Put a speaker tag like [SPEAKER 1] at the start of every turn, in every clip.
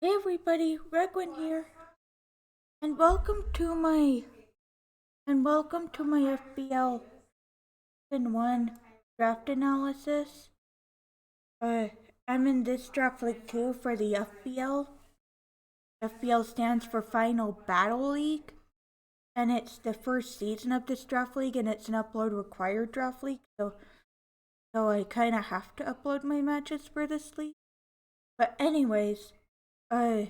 [SPEAKER 1] Hey everybody, Regwin here, and welcome to my FBL in one draft analysis. Uh, I'm in this draft league too for the FBL. FBL stands for Final Battle League, and it's the first season of this draft league, and it's an upload required draft league. So I kind of have to upload my matches for this league. But anyways, uh,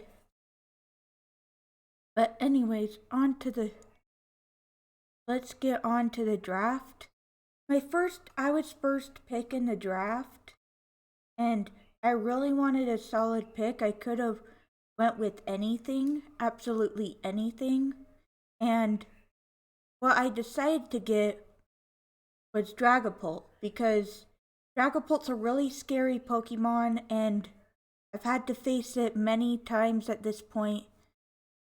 [SPEAKER 1] on to the let's get on to the draft. I was first pick in the draft, and I really wanted a solid pick. I could have went with anything, absolutely anything, and what I decided to get was Dragapult because Dragapult's a really scary Pokemon, and I've had to face it many times at this point.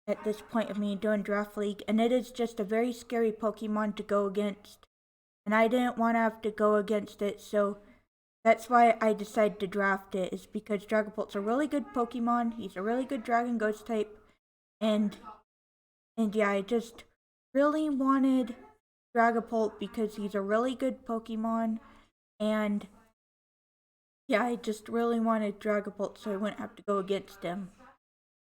[SPEAKER 1] At this point of me doing draft league, and it is just a very scary Pokemon to go against, and I didn't want to have to go against it, so that's why I decided to draft it, is because Dragapult's a really good Pokemon. He's a really good Dragon Ghost type, and yeah, I just really wanted Dragapult because he's a really good Pokemon, and yeah, I just really wanted Dragapult so I wouldn't have to go against him.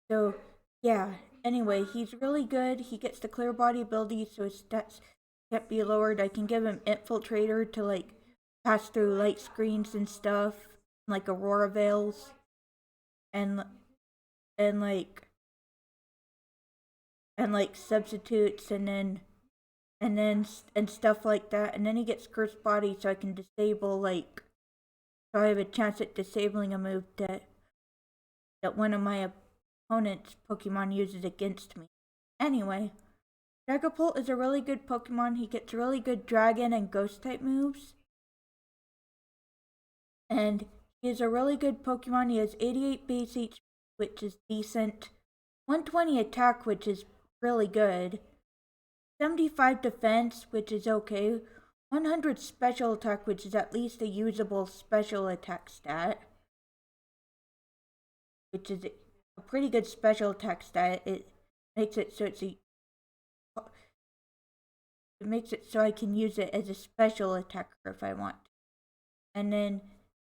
[SPEAKER 1] So yeah, anyway, he's really good. He gets the clear body ability, so his stats can't be lowered. I can give him Infiltrator to like pass through light screens and stuff, like Aurora Veils, and and like substitutes, and stuff like that. And then he gets Cursed Body, so I can disable so I have a chance at disabling a move that one of my opponent's Pokemon uses against me. Anyway, Dragapult is a really good Pokemon. He gets really good Dragon and Ghost type moves. And he is a really good Pokemon. He has 88 base HP, which is decent. 120 attack, which is really good. 75 defense, which is okay. 100 special attack, which is at least a usable special attack stat. Which is a pretty good special attack stat. It makes it so I can use it as a special attacker if I want. And then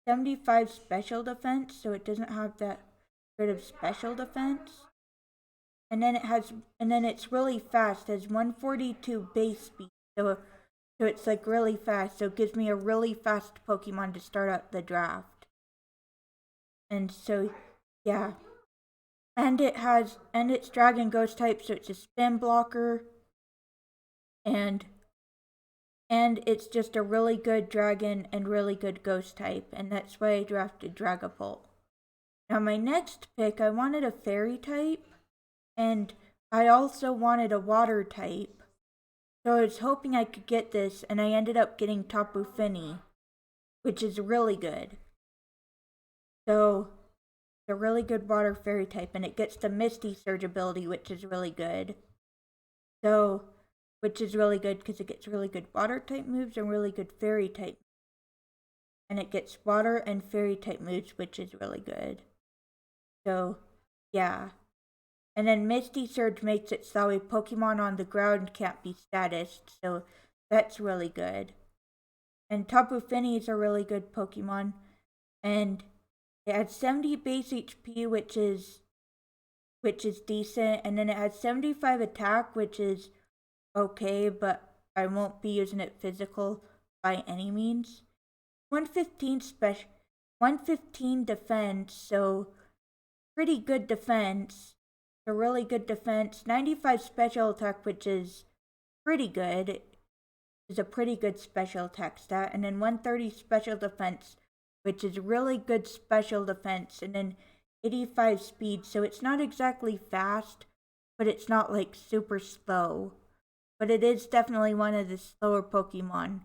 [SPEAKER 1] 75 special defense, so it doesn't have that rid of special defense. And then it's really fast. It has 142 base speed, so it's like really fast. So it gives me a really fast Pokemon to start out the draft. And so yeah, and it's Dragon Ghost type, so it's a spin blocker, and it's just a really good Dragon and really good Ghost type, and that's why I drafted Dragapult. Now my next pick, I wanted a Fairy type, and I also wanted a Water type. So I was hoping I could get this, and I ended up getting Tapu Fini, which is really good. So it's a really good Water Fairy type, and it gets the Misty Surge ability, which is really good. Which is really good because it gets really good Water type moves and really good Fairy type. And it gets Water and Fairy type moves, which is really good. So yeah. And then Misty Surge makes it so a Pokemon on the ground can't be statused, so that's really good. And Tapu Fini is a really good Pokemon, and it has 70 base HP, which is decent, and then it has 75 attack, which is okay, but I won't be using it physical by any means. 115 defense, so pretty good defense. A really good defense. 95 special attack, which is pretty good. It is a pretty good special attack stat. And then 130 special defense, which is really good special defense. And then 85 speed, so it's not exactly fast, but it's not like super slow. But it is definitely one of the slower Pokemon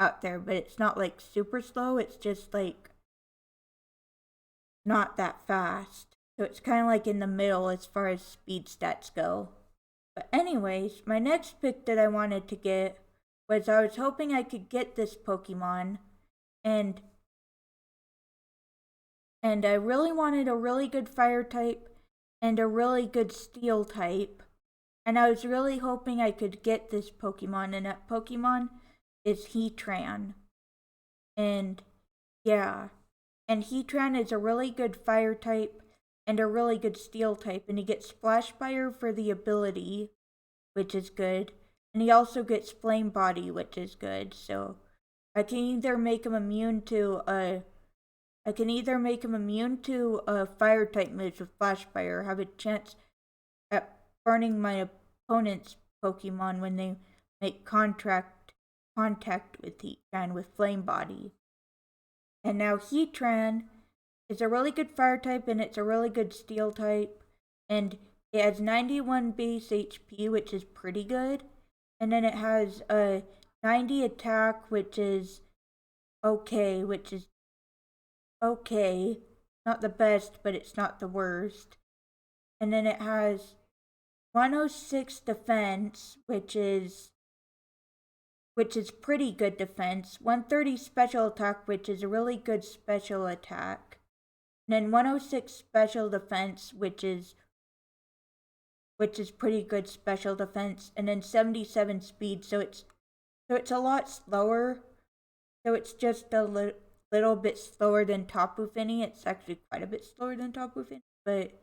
[SPEAKER 1] out there, but it's not like super slow, it's just like not that fast. So it's kind of like in the middle as far as speed stats go. But anyways, my next pick that I wanted to get was I was hoping I could get this Pokemon, and I really wanted a really good fire type, and a really good steel type. And I was really hoping I could get this Pokemon, and that Pokemon is Heatran. And yeah, and Heatran is a really good fire type and a really good steel type, and he gets Splash Fire for the ability, which is good. And he also gets Flame Body, which is good. So I can either make him immune to fire type moves with Flash Fire, have a chance at burning my opponent's Pokemon when they make contact with Heatran with Flame Body. And now Heatran is a really good fire type and it's a really good steel type. And it has 91 base HP, which is pretty good. And then it has a 90 attack, which is okay. Not the best, but it's not the worst. And then it has 106 defense, which is pretty good defense. 130 special attack, which is a really good special attack. And then 106 special defense, which is pretty good special defense. And then 77 speed, so it's a lot slower. So it's just a little bit slower than Tapu Fini. It's actually quite a bit slower than Tapu Fini, but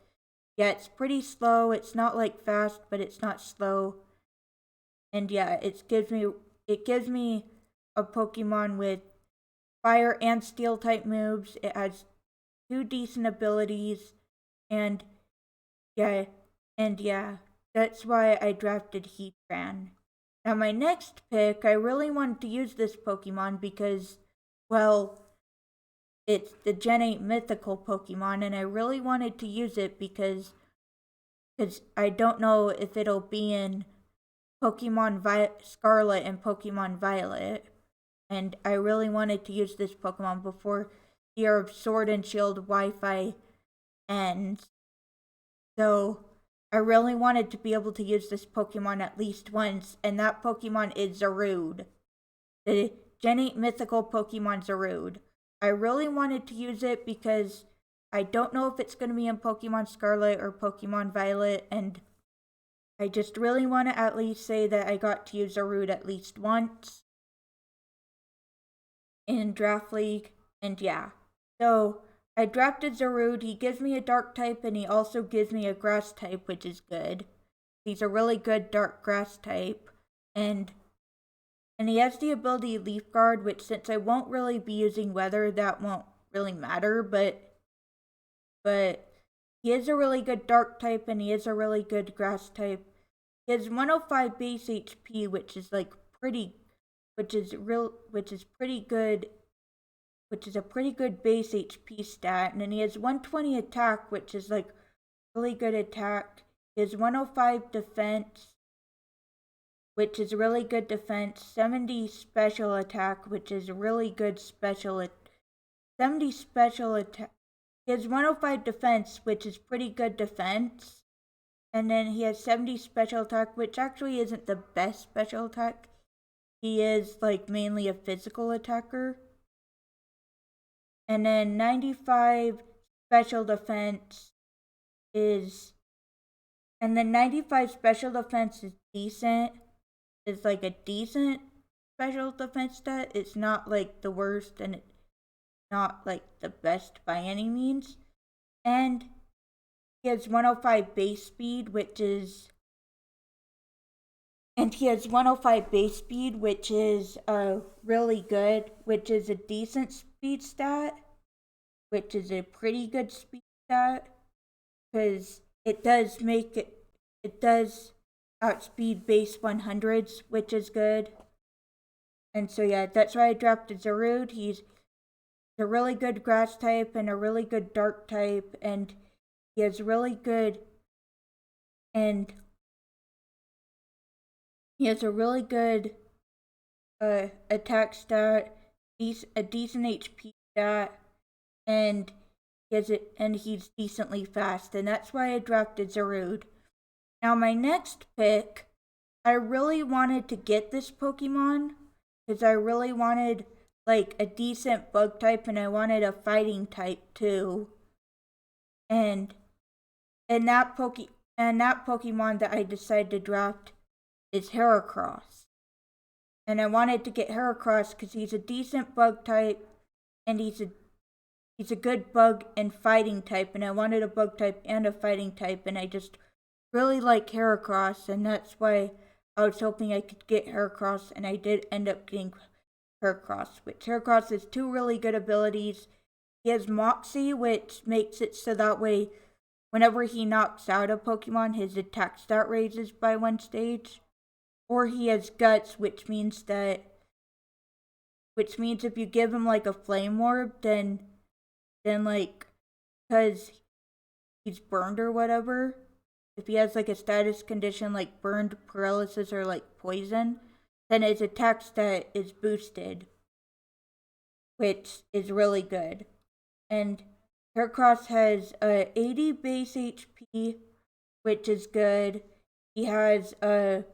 [SPEAKER 1] yeah, it's pretty slow. It's not like fast, but it's not slow. And yeah, it gives me a Pokemon with fire and steel type moves. It has 2 decent abilities, and yeah, that's why I drafted Heatran. Now my next pick, I really wanted to use this Pokemon because, well, it's the Gen 8 mythical Pokemon, and I really wanted to use it because I don't know if it'll be in Pokemon Scarlet and Pokemon Violet, and I really wanted to use this Pokemon before the Year of Sword and Shield Wi-Fi ends. So I really wanted to be able to use this Pokemon at least once, and that Pokemon is Zarude. The Gen 8 mythical Pokemon Zarude. I really wanted to use it because I don't know if it's going to be in Pokemon Scarlet or Pokemon Violet, and I just really want to at least say that I got to use Zarude at least once in Draft League, and yeah. So I drafted Zarude. He gives me a dark type, and he also gives me a grass type, which is good. He's a really good dark grass type, and he has the ability Leaf Guard, which since I won't really be using weather, that won't really matter, but he is a really good dark type and he is a really good grass type. He has 105 base HP, which is a pretty good base HP stat, and then he has 120 attack, which is really good attack. He has 105 defense, which is really good defense. 70 special attack, which is really good 70 special attack. He has 105 defense, which is pretty good defense. And then he has 70 special attack, which actually isn't the best special attack. He is mainly a physical attacker. And then 95 special defense is decent. It's a decent special defense stat. It's not the worst, and it's not the best by any means. And he has 105 base speed, which is really good, which is a decent speed stat, which is a pretty good speed stat, because it does outspeed base 100s, which is good. And so yeah, that's why I drafted Zarude. He's a really good grass type and a really good dark type, and he has really good attack stat, a decent HP stat, and he's decently fast, and that's why I drafted Zarude. Now my next pick, I really wanted to get this Pokemon because I really wanted a decent bug type, and I wanted a fighting type too. And and that Pokemon that I decided to draft is Heracross. And I wanted to get Heracross because he's a decent bug type, and he's a good bug and fighting type, and I wanted a bug type and a fighting type, and I just really like Heracross, and that's why I was hoping I could get Heracross, and I did end up getting Heracross. Which Heracross has two really good abilities. He has Moxie, which makes it so that way whenever he knocks out a Pokemon, his attack stat raises by one stage. Or he has Guts, which means if you give him like a Flame Orb, then like, because he's burned or whatever, if he has like a status condition like burned, paralysis, or like poison, then his attack stat is boosted, which is really good. And Heracross has 80 base HP, which is good. He has a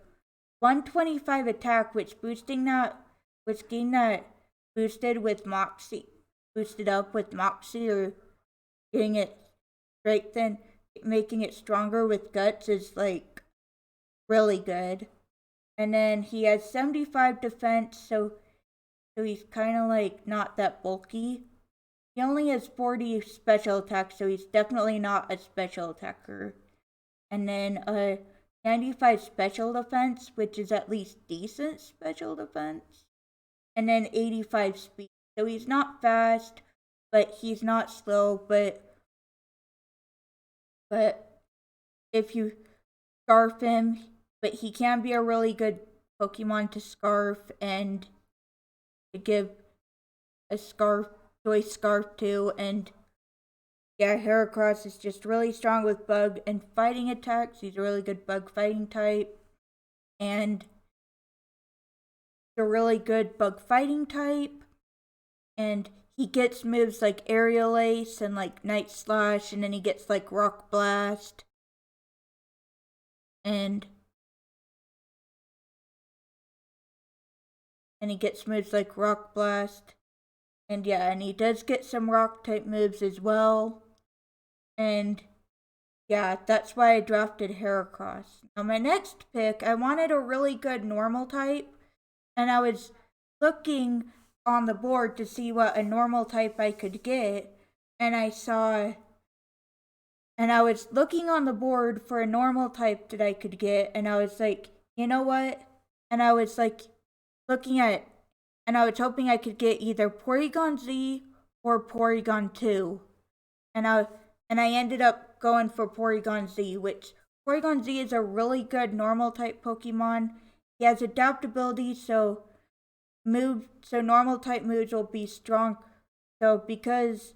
[SPEAKER 1] 125 attack, which getting that boosted with Moxie, boosted up with Moxie, or getting it strengthened, making it stronger with Guts is like really good. And then he has 75 defense, so he's kind of like not that bulky. He only has 40 special attack, so he's definitely not a special attacker. And then 95 special defense, which is at least decent special defense. And then 85 speed. So he's not fast, but he's not slow, but if you scarf him, but he can be a really good Pokemon to scarf and to give a choice scarf to. And yeah, Heracross is just really strong with bug and fighting attacks. He's a really good bug fighting type, and a really good bug fighting type. And he gets moves like Aerial Ace and like Night Slash, and then he gets like Rock Blast. And he gets moves like Rock Blast. And yeah, and he does get some rock type moves as well. And yeah, that's why I drafted Heracross. Now my next pick, I wanted a really good normal type, and I was looking on the board to see what a normal type I could get, and I was looking on the board for a normal type that I could get, and I was like, you know what? And I was like looking at, and I was hoping I could get either Porygon Z or Porygon 2. And I ended up going for Porygon Z, which Porygon Z is a really good normal type Pokemon. He has adaptability, so normal type moves will be strong. So because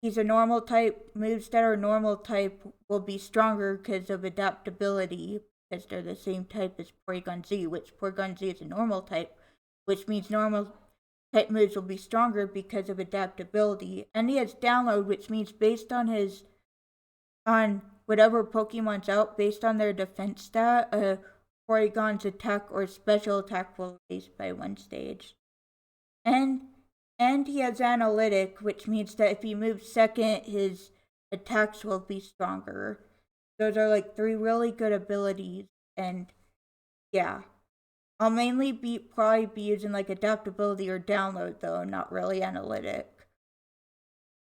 [SPEAKER 1] he's a normal type, moves that are normal type will be stronger because of adaptability, because they're the same type as Porygon Z, which Porygon Z is a normal type, which means normal type moves will be stronger because of adaptability. And he has download, which means based on whatever Pokemon's out, based on their defense stat, Porygon's attack or special attack will raise by one stage. And he has analytic, which means that if he moves second, his attacks will be stronger. Those are like three really good abilities, and yeah. I'll mainly probably be using like adaptability or download though, not really analytic.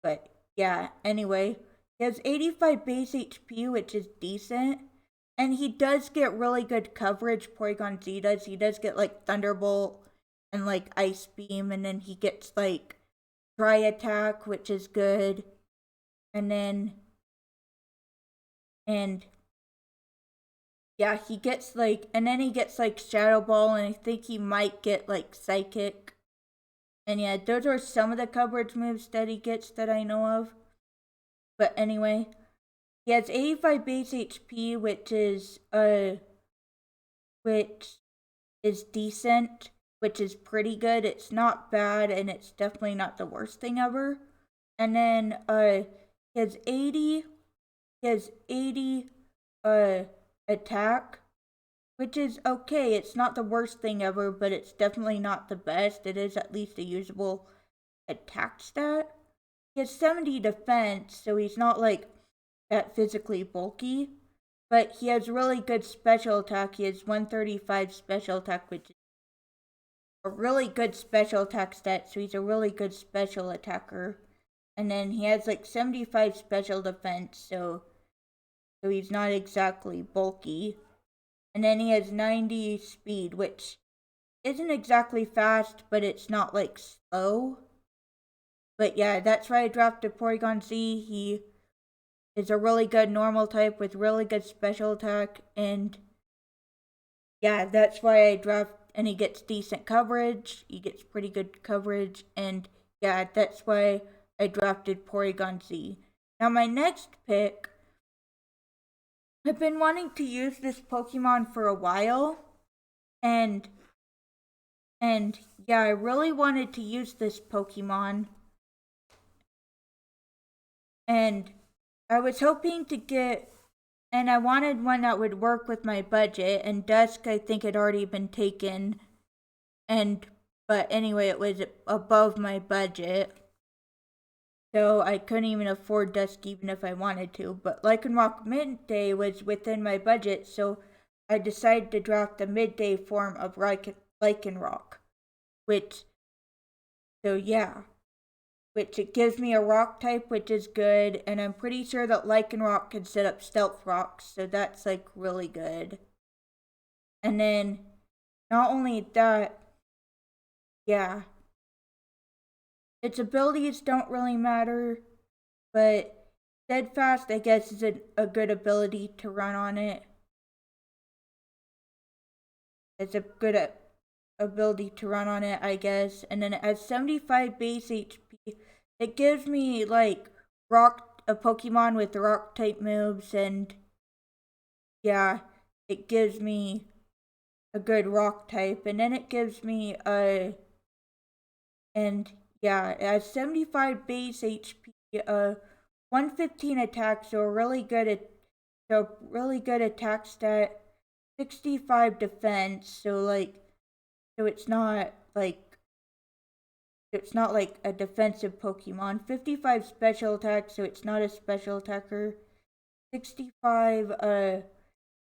[SPEAKER 1] But yeah, anyway, he has 85 base HP, which is decent. And he does get really good coverage, Porygon Z does. He does get like Thunderbolt and like Ice Beam, and then he gets like Dry Attack, which is good. And then yeah, he gets like, and then he gets like Shadow Ball, and I think he might get like Psychic. And yeah, those are some of the coverage moves that he gets that I know of. But anyway, he has 85 base HP, which is decent, which is pretty good. It's not bad, and it's definitely not the worst thing ever. And then he has 80 attack, which is okay. It's not the worst thing ever, but it's definitely not the best. It is at least a usable attack stat. He has 70 defense, so he's not like that physically bulky, but he has really good special attack. He has 135 special attack, which is a really good special attack stat, so he's a really good special attacker. And then he has like 75 special defense, so he's not exactly bulky. And then he has 90 speed, which isn't exactly fast, but it's not like slow. But yeah, that's why I drafted Porygon Z. He is a really good normal type with really good special attack, and yeah, that's why I draft. And he gets decent coverage. He gets pretty good coverage, and yeah, that's why I drafted Porygon Z. Now my next pick, I've been wanting to use this Pokemon for a while, and yeah, I really wanted to use this Pokemon, and I was hoping to get, and I wanted one that would work with my budget, and Dusk I think had already been taken, but anyway, it was above my budget, so I couldn't even afford Dusk even if I wanted to. But Lycanroc Midday was within my budget, so I decided to draft the midday form of Lycanroc, which it gives me a rock type, which is good, and I'm pretty sure that Lycanroc can set up Stealth Rocks, so that's like really good. And then, not only that, yeah, its abilities don't really matter, but Steadfast, I guess, is a good ability to run on it. It's a good ability to run on it, I guess. And then it has 75 base HP. It gives me like a Pokemon with rock type moves, and yeah, it gives me a good rock type. And then it gives me it has 75 base HP, 115 attack, so a really good attack stat, 65 defense, so it's not like a defensive Pokemon. 55 special attack, so it's not a special attacker. 65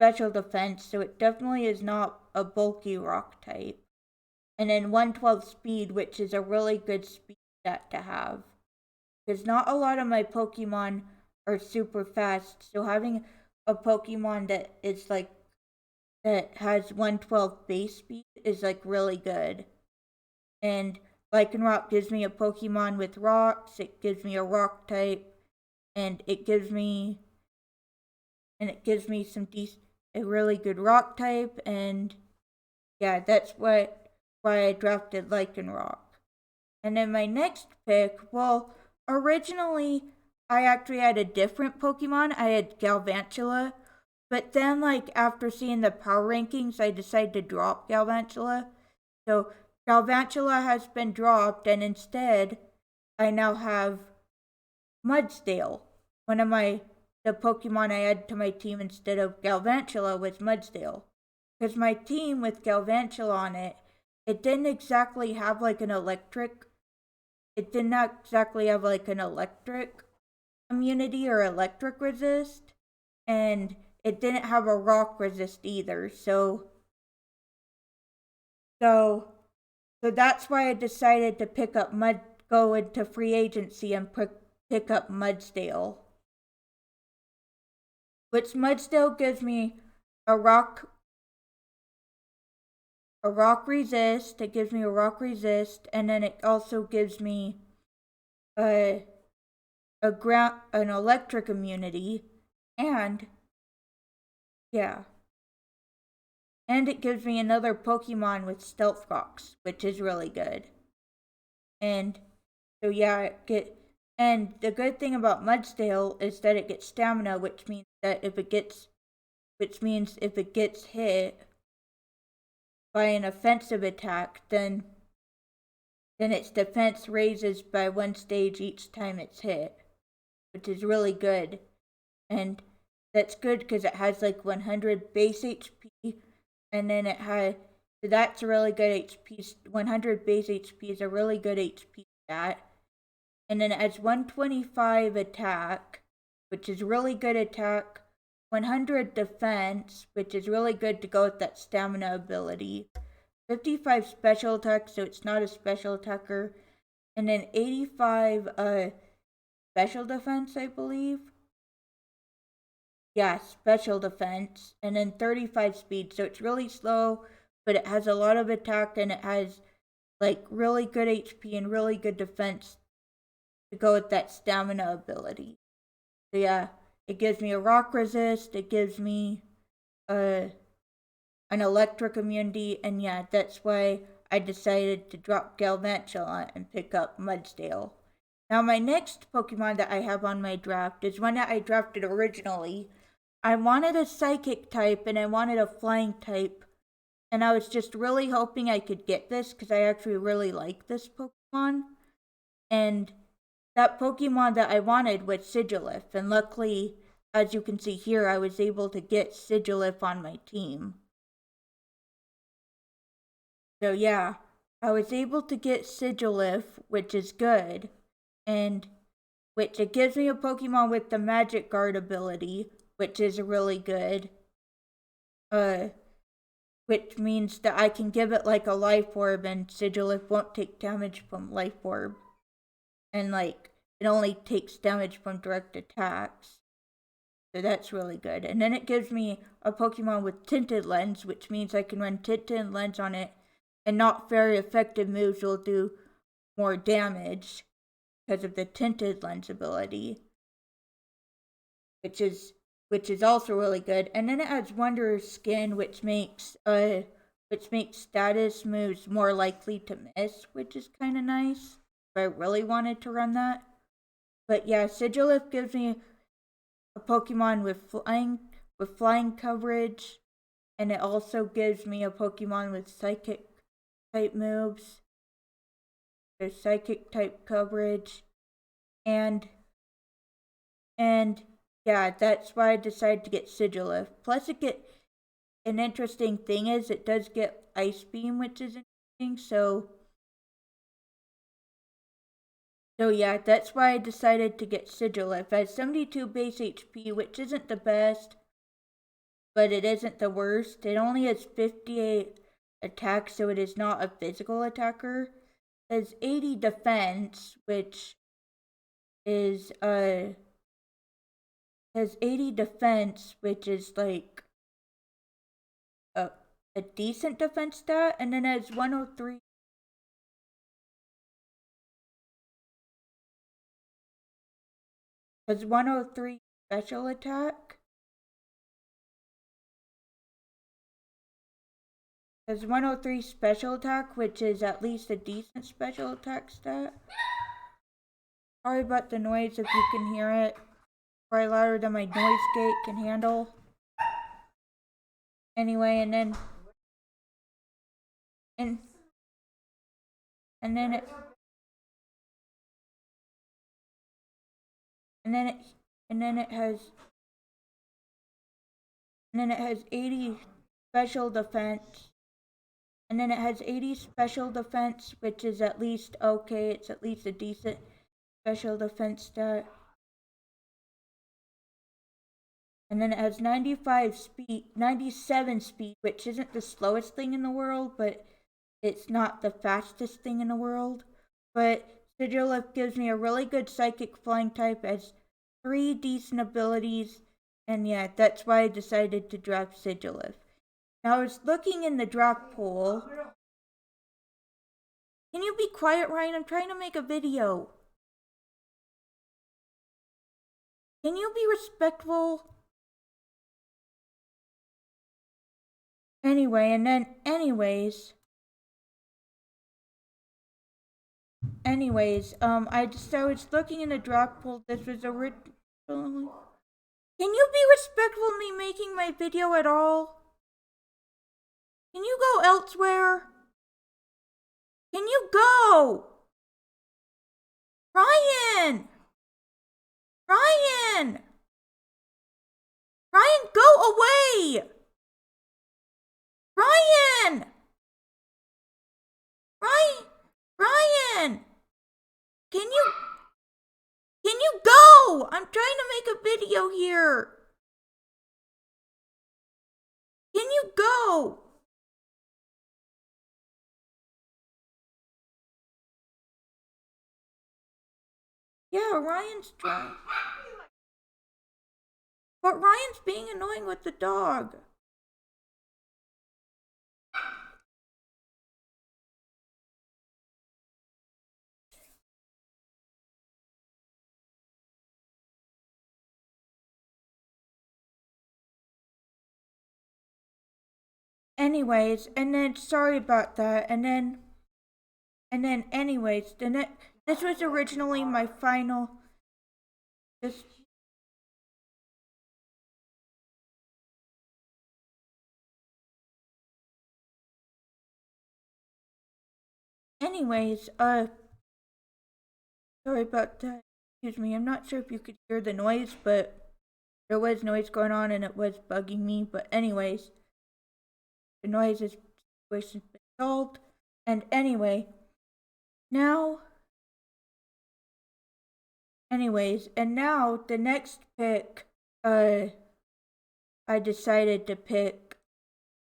[SPEAKER 1] special defense, so it definitely is not a bulky rock type. And then 112 speed, which is a really good speed stat to have, because not a lot of my Pokemon are super fast, so having a Pokemon that has 112 base speed is like really good. And Lycanroc gives me a Pokemon with rocks, it gives me a rock type, and it gives me a really good rock type, and yeah, that's why I drafted Lycanroc. And then my next pick, well, originally I actually had a different Pokemon. I had Galvantula, but then after seeing the power rankings, I decided to drop Galvantula. So Galvantula has been dropped, and instead I now have Mudsdale. The Pokemon I added to my team instead of Galvantula was Mudsdale. Because my team with Galvantula on it didn't exactly have an electric. It did not exactly have an electric immunity or electric resist, and it didn't have a rock resist either. So that's why I decided to go into free agency and pick up Mudsdale. Which Mudsdale gives me a rock resist. It gives me a rock resist, and then it also gives me an electric immunity, and yeah. And it gives me another Pokemon with Stealth Rocks, which is really good. And so yeah, and the good thing about Mudsdale is that it gets stamina, which means if it gets hit by an offensive attack, then its defense raises by 1 stage each time it's hit, which is really good. And that's good because it has 100 base HP, and then so that's a really good HP. 100 base HP is a really good HP stat. And then it has 125 attack, which is really good attack, 100 defense, which is really good to go with that stamina ability, 55 special attack, so it's not a special attacker, and then 85 special defense, I believe. Yeah, special defense, and then 35 speed, so it's really slow, but it has a lot of attack, and it has like really good HP and really good defense to go with that stamina ability. So yeah, it gives me a rock resist, it gives me an electric immunity, and yeah, that's why I decided to drop Galvantula and pick up Mudsdale. Now my next Pokemon that I have on my draft is one that I drafted originally. I wanted a Psychic type and I wanted a Flying type, and I was just really hoping I could get this because I actually really like this Pokemon. And that Pokemon that I wanted was Sigilif, and luckily, as you can see here, I was able to get Sigilif on my team. So yeah, I was able to get Sigilif, which is good, and which it gives me a Pokemon with the Magic Guard ability, which is really good. Which means that I can give it like a Life Orb, and Sigilif won't take damage from Life Orb. And like, it only takes damage from direct attacks. So that's really good. And then it gives me a Pokemon with Tinted Lens, which means I can run Tinted Lens on it, and not very effective moves will do more damage because of the Tinted Lens ability, which is also really good. And then it has Wanderer's Skin, which makes status moves more likely to miss, which is kind of nice. If I really wanted to run that. But yeah, Sigilif gives me a Pokemon with flying coverage, and it also gives me a Pokemon with Psychic type moves. There's Psychic type coverage, and yeah, that's why I decided to get Sigilif. Plus, an interesting thing is it does get Ice Beam, which is interesting. So yeah, that's why I decided to get Sigilif. It has 72 base HP, which isn't the best, but it isn't the worst. It only has 58 attack, so it is not a physical attacker. It has 80 defense, which is has 80 defense, which is like a decent defense stat, and then it has 103. Has 103 special attack. Has 103 special attack, which is at least a decent special attack stat. Sorry about the noise if you can hear it. Probably louder than my noise gate can handle. Anyway, and then it has 80 special defense. And then it has 80 special defense, which is at least okay. It's at least a decent special defense stat. And then it has 97 speed, which isn't the slowest thing in the world, but it's not the fastest thing in the world. But Sigilif gives me a really good Psychic Flying type, has 3 decent abilities, and yeah, that's why I decided to draft Sigilif. Now I was looking in the draft pool. Can you be quiet, Ryan? I'm trying to make a video. Can you be respectful? Anyway, and then anyways, I was looking in the draft pool. This was originally. Can you be respectful of me making my video at all? Can you go elsewhere? Can you go? Ryan! Ryan! Ryan, go away! Ryan! Ryan! Can you go? I'm trying to make a video here. Can you go? Yeah, Ryan's trying. But Ryan's being annoying with the dog. Anyways, and then sorry about that, and then anyways, this was originally my final. This. Anyways, sorry about that. Excuse me. I'm not sure if you could hear the noise, but there was noise going on and it was bugging me. But anyways, the noise is situation been solved. And anyway, now. Anyways, and now the next pick, I decided to pick.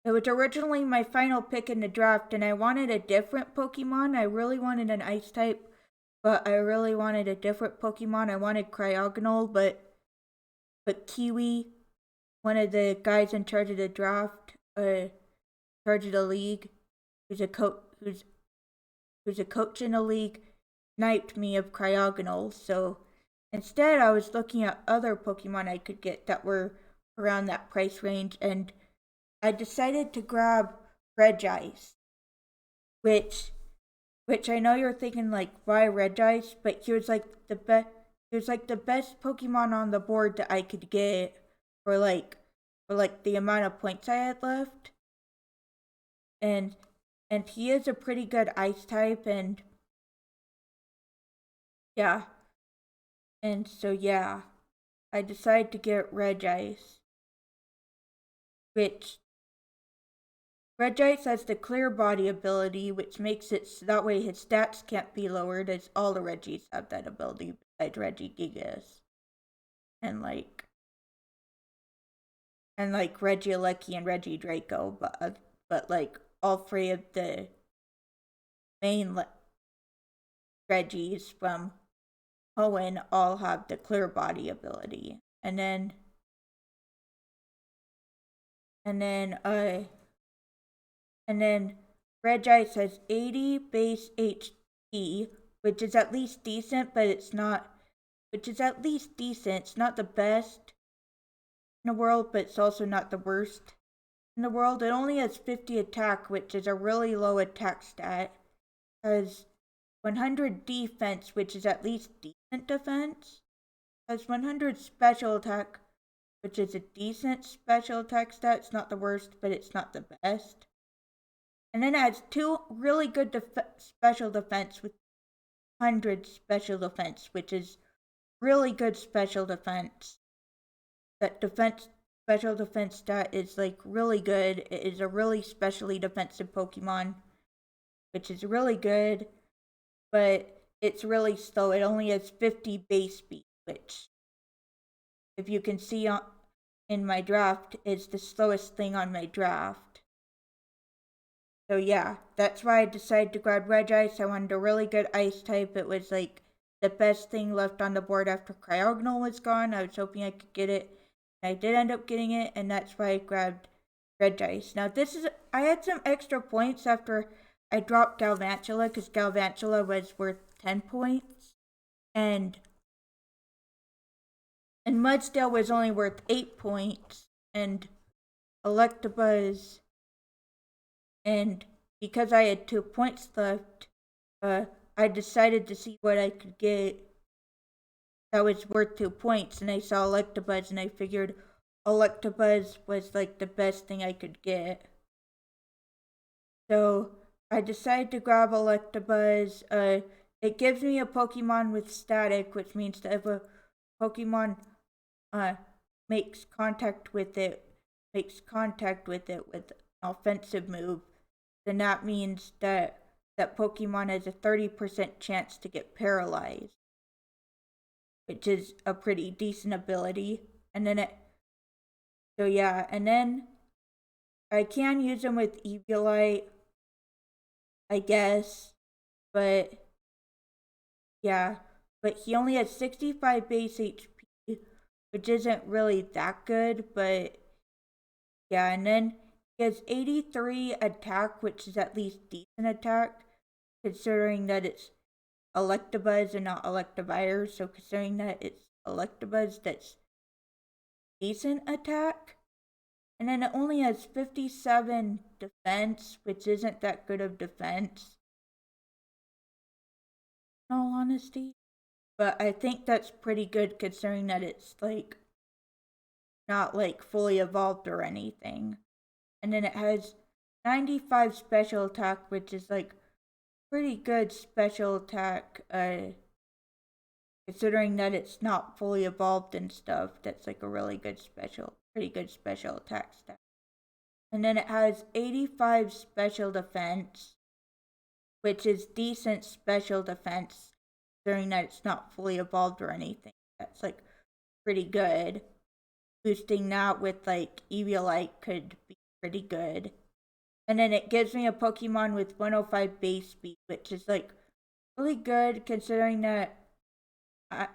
[SPEAKER 1] It was originally my final pick in the draft, and I wanted a different Pokemon. I really wanted an Ice type, but I really wanted a different Pokemon. I wanted Cryogonal, but Kiwi, one of the guys in charge of the draft, charge of the league, who's a coach in the league, sniped me of Cryogonal. So instead, I was looking at other Pokemon I could get that were around that price range, and I decided to grab Regice, which I know you're thinking like, why Regice? But he was like the best. He was like the best Pokemon on the board that I could get for the amount of points I had left, and he is a pretty good Ice type, and yeah, and so yeah, I decided to get Regice, which Regice has the Clear Body ability, which makes it so that way his stats can't be lowered, as all the Regis have that ability besides Regigigas. And like Regieleki and Regidraco, but like all three of the main Regis from Hoenn all have the Clear Body ability. And then Regice has 80 base HP, which is at least decent, but it's not. Which is at least decent. It's not the best in the world, but it's also not the worst in the world. It only has 50 attack, which is a really low attack stat. It has 100 defense, which is at least decent defense. It has 100 special attack, which is a decent special attack stat. It's not the worst, but it's not the best. And then it has 2 really good special defense with 100 special defense, which is really good special defense. That special defense stat is like really good. It is a really specially defensive Pokemon, which is really good, but it's really slow. It only has 50 base speed, which, if you can see in my draft, is the slowest thing on my draft. So yeah, that's why I decided to grab Regice. I wanted a really good Ice type. It was like the best thing left on the board after Cryogonal was gone. I was hoping I could get it. I did end up getting it, and that's why I grabbed Regice. Now I had some extra points after I dropped Galvantula, because Galvantula was worth 10 points. And Mudsdale was only worth 8 points. And Electabuzz, and because I had 2 points left, I decided to see what I could get that was worth 2 points, and I saw Electabuzz, and I figured Electabuzz was like the best thing I could get. So I decided to grab Electabuzz. It gives me a Pokemon with static, which means that if a Pokemon makes contact with it with an offensive move, then that means that Pokemon has a 30% chance to get paralyzed, which is a pretty decent ability. And then so yeah, and then I can use him with Eviolite, I guess, but yeah, but he only has 65 base HP, which isn't really that good, but yeah, and then he has 83 attack, which is at least decent attack, considering that it's Electabuzz and not Electivire, so considering that it's Electabuzz, that's decent attack. And then it only has 57 defense, which isn't that good of defense, in all honesty. But I think that's pretty good considering that it's like not like fully evolved or anything. And then it has 95 special attack, which is like pretty good special attack, considering that it's not fully evolved and stuff. That's like a really good pretty good special attack stat. And then it has 85 special defense, which is decent special defense, considering that it's not fully evolved or anything. That's like pretty good. Boosting that with like Eviolite could be pretty good. And then it gives me a Pokemon with 105 base speed, which is like really good considering that I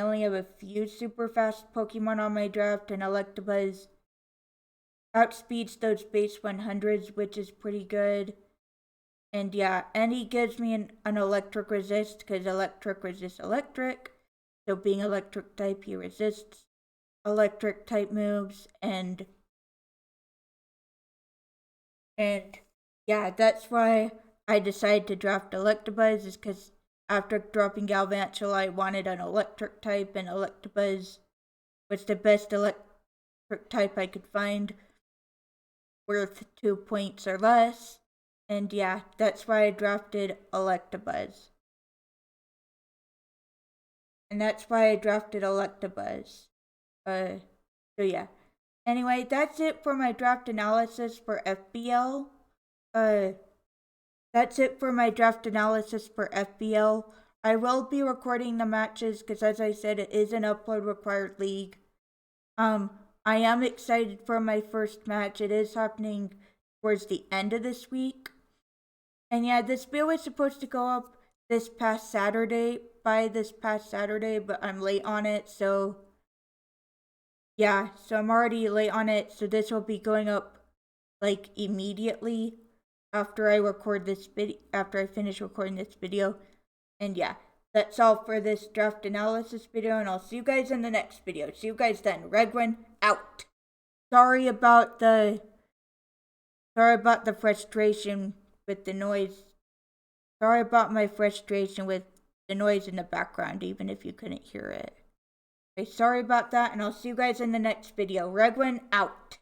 [SPEAKER 1] only have a few super fast Pokemon on my draft, and Electabuzz outspeeds those base 100s, which is pretty good. And yeah, and he gives me an electric resist, because electric resists electric. So being electric type, he resists electric type moves, and yeah, that's why I decided to draft Electabuzz, is because after dropping Galvantula, I wanted an electric type, and Electabuzz was the best electric type I could find, worth 2 points or less. And yeah, that's why I drafted Electabuzz. So yeah. Anyway, that's it for my draft analysis for FBL. I will be recording the matches because, as I said, it is an upload required league. I am excited for my first match. It is happening towards the end of this week. And yeah, this video was supposed to go up this past Saturday, but I'm late on it, so yeah, so I'm already late on it, so this will be going up like immediately after I finish recording this video. And yeah, that's all for this draft analysis video, and I'll see you guys in the next video. See you guys then. Regwin out. Sorry about the frustration with the noise. Sorry about my frustration with the noise in the background, even if you couldn't hear it. Okay, sorry about that, and I'll see you guys in the next video. Regwin out.